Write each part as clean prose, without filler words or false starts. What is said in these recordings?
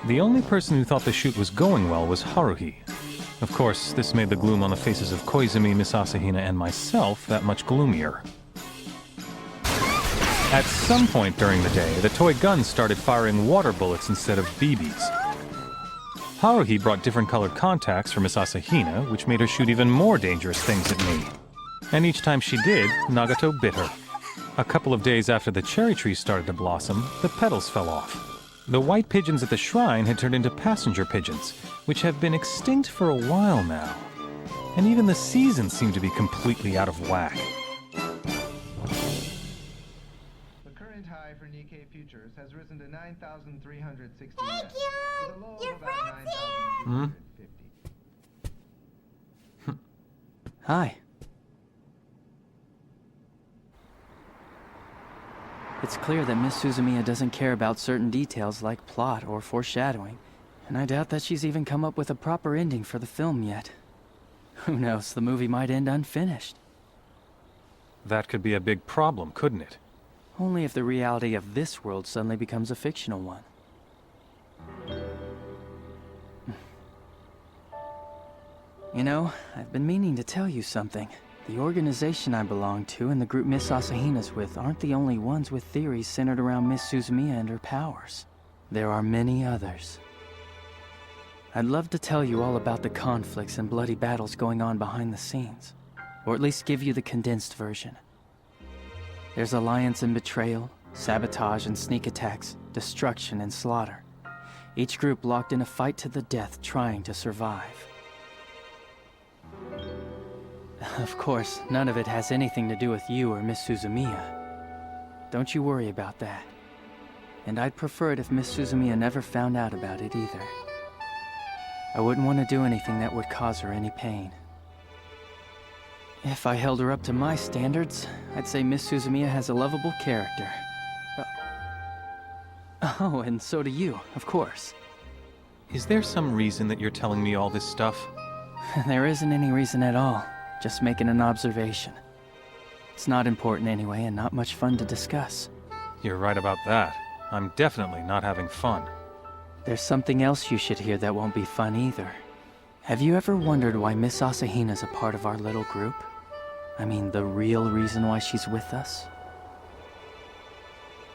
The only person who thought the shoot was going well was Haruhi. Of course, this made the gloom on the faces of Koizumi, Miss Asahina, and myself that much gloomier. At some point during the day, the toy guns started firing water bullets instead of BBs. Haruhi brought different colored contacts for Miss Asahina, which made her shoot even more dangerous things at me. And each time she did, Nagato bit her. A couple of days after the cherry trees started to blossom, the petals fell off. The white pigeons at the shrine had turned into passenger pigeons, which have been extinct for a while now. And even the seasons seem to be completely out of whack. The current high for Nikkei futures has risen to 9,360 Thank yen, you! with a low Your of about friend's here! 9,250. Hi. It's clear that Miss Suzumiya doesn't care about certain details like plot or foreshadowing, and I doubt that she's even come up with a proper ending for the film yet. Who knows, the movie might end unfinished. That could be a big problem, couldn't it? Only if the reality of this world suddenly becomes a fictional one. You know, I've been meaning to tell you something. The organization I belong to and the group Miss Asahina's with aren't the only ones with theories centered around Miss Suzumiya and her powers. There are many others. I'd love to tell you all about the conflicts and bloody battles going on behind the scenes, or at least give you the condensed version. There's alliance and betrayal, sabotage and sneak attacks, destruction and slaughter. Each group locked in a fight to the death trying to survive. Of course, none of it has anything to do with you or Miss Suzumiya. Don't you worry about that. And I'd prefer it if Miss Suzumiya never found out about it either. I wouldn't want to do anything that would cause her any pain. If I held her up to my standards, I'd say Miss Suzumiya has a lovable character. Oh, and so do you, of course. Is there some reason that you're telling me all this stuff? There isn't any reason at all. Just making an observation. It's not important anyway, and not much fun to discuss. You're right about that. I'm definitely not having fun. There's something else you should hear that won't be fun either. Have you ever wondered why Miss Asahina's a part of our little group? I mean, the real reason why she's with us?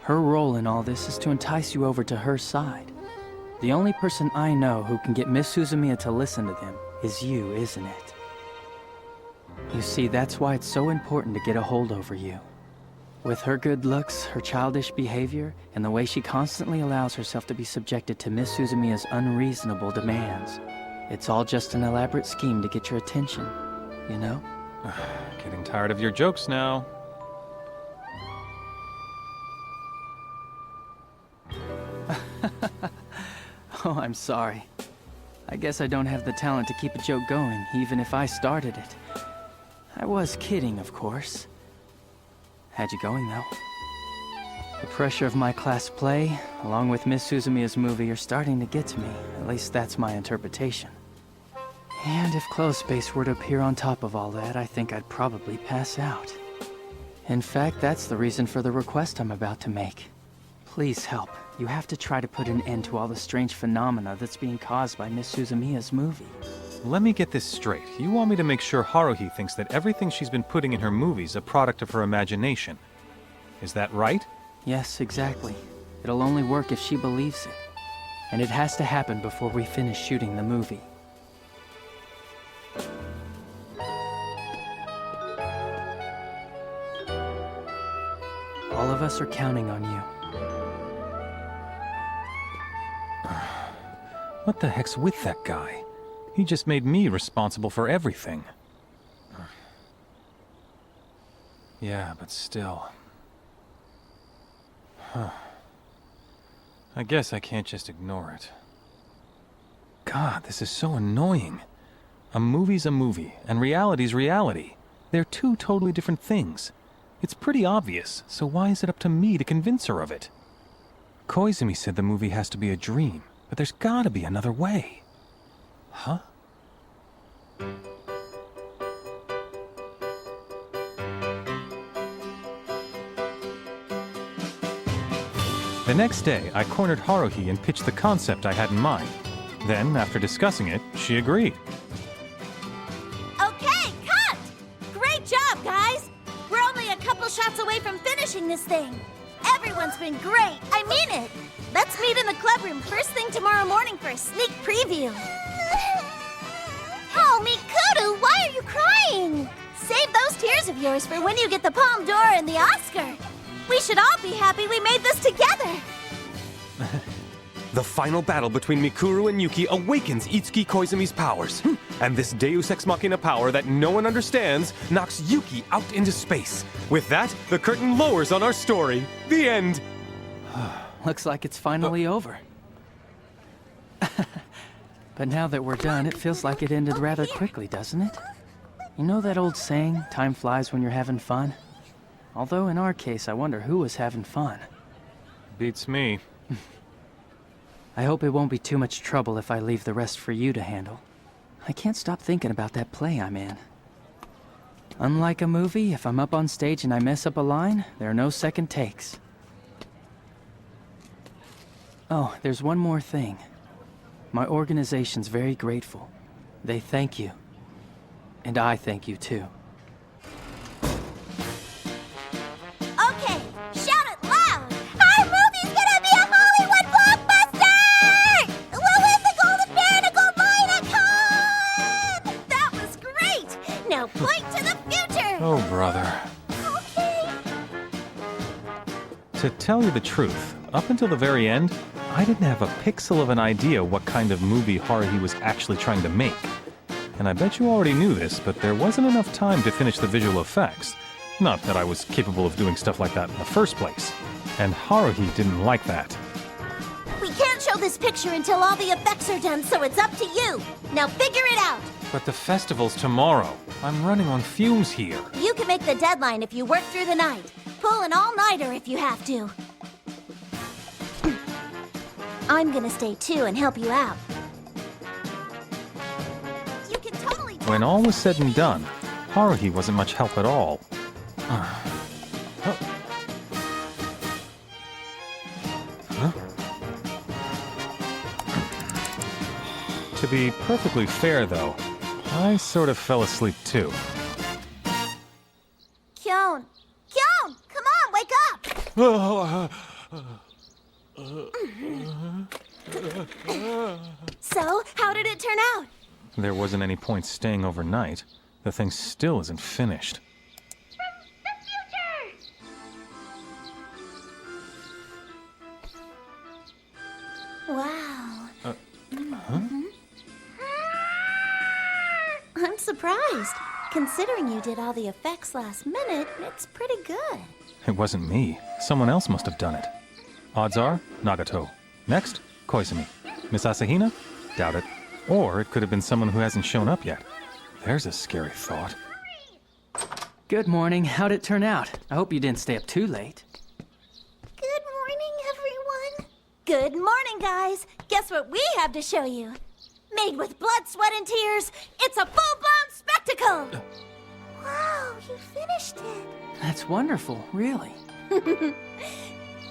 Her role in all this is to entice you over to her side. The only person I know who can get Miss Suzumiya to listen to them is you, isn't it? You see, that's why it's so important to get a hold over you. With her good looks, her childish behavior, and the way she constantly allows herself to be subjected to Miss Suzumiya's unreasonable demands, it's all just an elaborate scheme to get your attention, you know? Getting tired of your jokes now. Oh, I'm sorry. I guess I don't have the talent to keep a joke going, even if I started it. I was kidding, of course. Had you going, though. The pressure of my class play, along with Miss Suzumiya's movie, are starting to get to me. At least that's my interpretation. And if clothes space were to appear on top of all that, I think I'd probably pass out. In fact, that's the reason for the request I'm about to make. Please help. You have to try to put an end to all the strange phenomena that's being caused by Miss Suzumiya's movie. Let me get this straight. You want me to make sure Haruhi thinks that everything she's been putting in her movies a product of her imagination. Is that right? Yes, exactly. It'll only work if she believes it. And it has to happen before we finish shooting the movie. All of us are counting on you. What the heck's with that guy? He just made me responsible for everything. Yeah, but still. I guess I can't just ignore it. God, this is so annoying. A movie's a movie, and reality's reality. They're two totally different things. It's pretty obvious, so why is it up to me to convince her of it? Koizumi said the movie has to be a dream, but there's gotta be another way. Huh? The next day, I cornered Haruhi and pitched the concept I had in mind. Then, after discussing it, she agreed. Okay, cut! Great job, guys! We're only a couple shots away from finishing this thing. Everyone's been great. I mean it. Let's meet in the club room first thing tomorrow morning for a sneak preview. Oh, Mikuto, why are you crying? Save those tears of yours for when you get the Palme d'Or and the Oscar. We should all be happy we made this together. The final battle between Mikuru and Yuki awakens Itsuki Koizumi's powers. And this Deus Ex Machina power that no one understands knocks Yuki out into space. With that, the curtain lowers on our story. The end. Looks like it's finally over. But now that we're done, it feels like it ended rather quickly, doesn't it? You know that old saying, time flies when you're having fun? Although in our case, I wonder who was having fun. Beats me. I hope it won't be too much trouble if I leave the rest for you to handle. I can't stop thinking about that play I'm in. Unlike a movie, if I'm up on stage and I mess up a line, there are no second takes. Oh, there's one more thing. My organization's very grateful. They thank you. And I thank you too. Okay, shout it loud! Our movie's gonna be a Hollywood blockbuster! We'll win the Golden Bear and a gold lion at Cannes! That was great! Now point to the future! Oh, brother. Okay. To tell you the truth, up until the very end, I didn't have a pixel of an idea what kind of movie Haruhi was actually trying to make. And I bet you already knew this, but there wasn't enough time to finish the visual effects. Not that I was capable of doing stuff like that in the first place. And Haruhi didn't like that. We can't show this picture until all the effects are done, so it's up to you. Now figure it out. But the festival's tomorrow. I'm running on fumes here. You can make the deadline if you work through the night. Pull an all-nighter if you have to. I'm gonna stay too and help you out. You can totally... When all was said and done, Haruhi wasn't much help at all. To be perfectly fair, though, I sort of fell asleep too. Kyon! Kyon! Come on, wake up! So, how did it turn out? There wasn't any point staying overnight. The thing still isn't finished. Wow. I'm surprised. Considering you did all the effects last minute, it's pretty good. It wasn't me. Someone else must have done it. Odds are, Nagato. Next, Koizumi. Miss Asahina? Doubt it. Or it could have been someone who hasn't shown up yet. There's a scary thought. Good morning. How'd it turn out? I hope you didn't stay up too late. Good morning, everyone. Good morning, guys. Guess what we have to show you? Made with blood, sweat, and tears, it's a full-blown spectacle! Wow, you finished it. That's wonderful, really.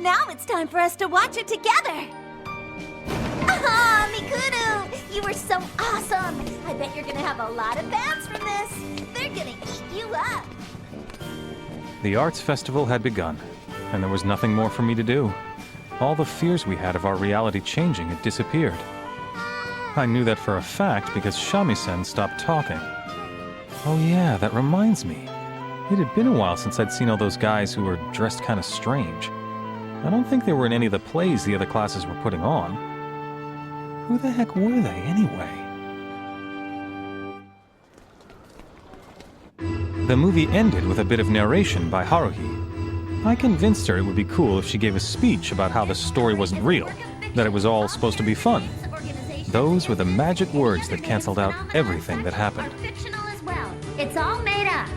Now it's time for us to watch it together. Ah, Mikuto, you were so awesome. I bet you're gonna have a lot of fans from this. They're gonna eat you up. The arts festival had begun, and there was nothing more for me to do. All the fears we had of our reality changing had disappeared. I knew that for a fact because Shamisen stopped talking. Oh yeah, that reminds me. It had been a while since I'd seen all those guys who were dressed kind of strange. I don't think they were in any of the plays the other classes were putting on. Who the heck were they, anyway? The movie ended with a bit of narration by Haruhi. I convinced her it would be cool if she gave a speech about how the story wasn't real, that it was all supposed to be fun. Those were the magic words that canceled out everything that happened. Fictional as well. It's all made up.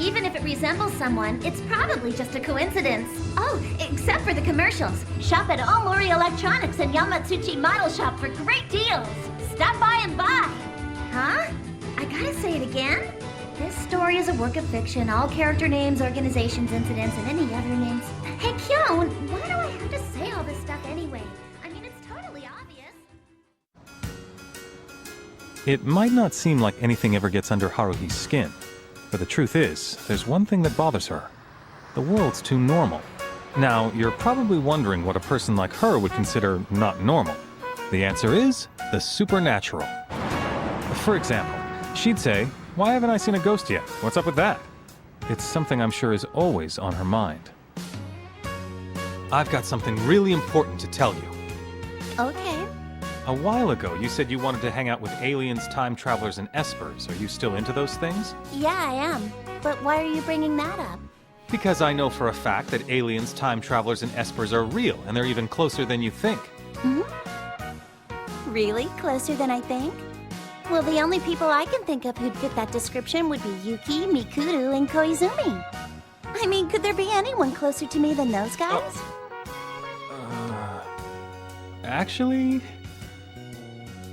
Even if it resembles someone, it's probably just a coincidence. Oh, except for the commercials. Shop at Omori Electronics and Yamatsuchi Model Shop for great deals. Stop by and buy. Huh? I gotta say it again. This story is a work of fiction. All character names, organizations, incidents, and any other names. Hey, Kyon, why do I have to say say all this stuff anyway? I mean, it's totally obvious. It might not seem like anything ever gets under Haruhi's skin, but the truth is, there's one thing that bothers her. The world's too normal. Now, you're probably wondering what a person like her would consider not normal. The answer is the supernatural. For example, she'd say, "Why haven't I seen a ghost yet? What's up with that?" It's something I'm sure is always on her mind. I've got something really important to tell you. Okay. A while ago, you said you wanted to hang out with aliens, time travelers, and espers. Are you still into those things? Yeah, I am. But why are you bringing that up? Because I know for a fact that aliens, time travelers, and espers are real, and they're even closer than you think. Really? Closer than I think? Well, the only people I can think of who'd fit that description would be Yuki, Mikuru, and Koizumi. I mean, could there be anyone closer to me than those guys? Actually,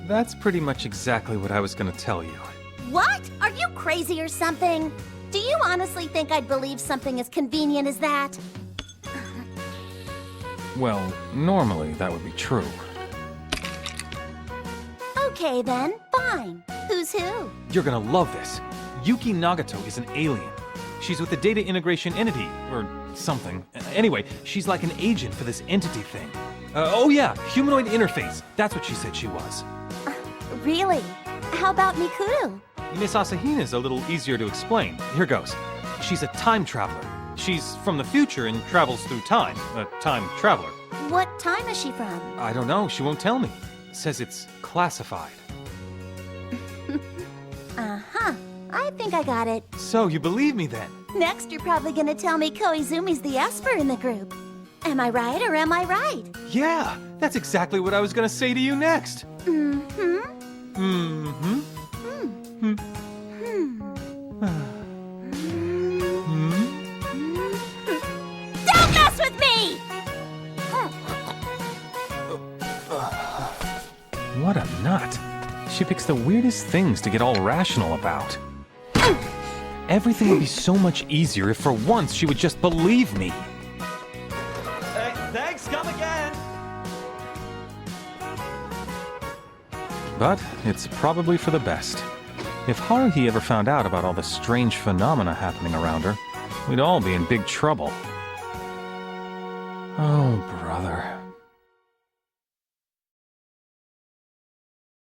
that's pretty much exactly what I was gonna tell you. What? Are you crazy or something? Do you honestly think I'd believe something as convenient as that? Well, normally that would be true. Okay then, fine. Who's who? You're gonna love this. Yuki Nagato is an alien. She's with the data integration entity, or something. Anyway, she's like an agent for this entity thing. Oh yeah, humanoid interface. That's what she said she was. Really? How about Mikuru? Miss Asahina's a little easier to explain. Here goes. She's a time traveler. She's from the future and travels through time. A time traveler. What time is she from? I don't know, she won't tell me. Says it's classified. Uh-huh. I think I got it. So, you believe me then? Next, you're probably gonna tell me Koizumi's the esper in the group. Am I right or am I right? Yeah, that's exactly what I was gonna say to you next. Don't mess with me! What a nut. She picks the weirdest things to get all rational about. Everything would be so much easier if for once she would just believe me. Hey, thanks, come again! But it's probably for the best. If Haruhi ever found out about all the strange phenomena happening around her, we'd all be in big trouble. Oh, brother.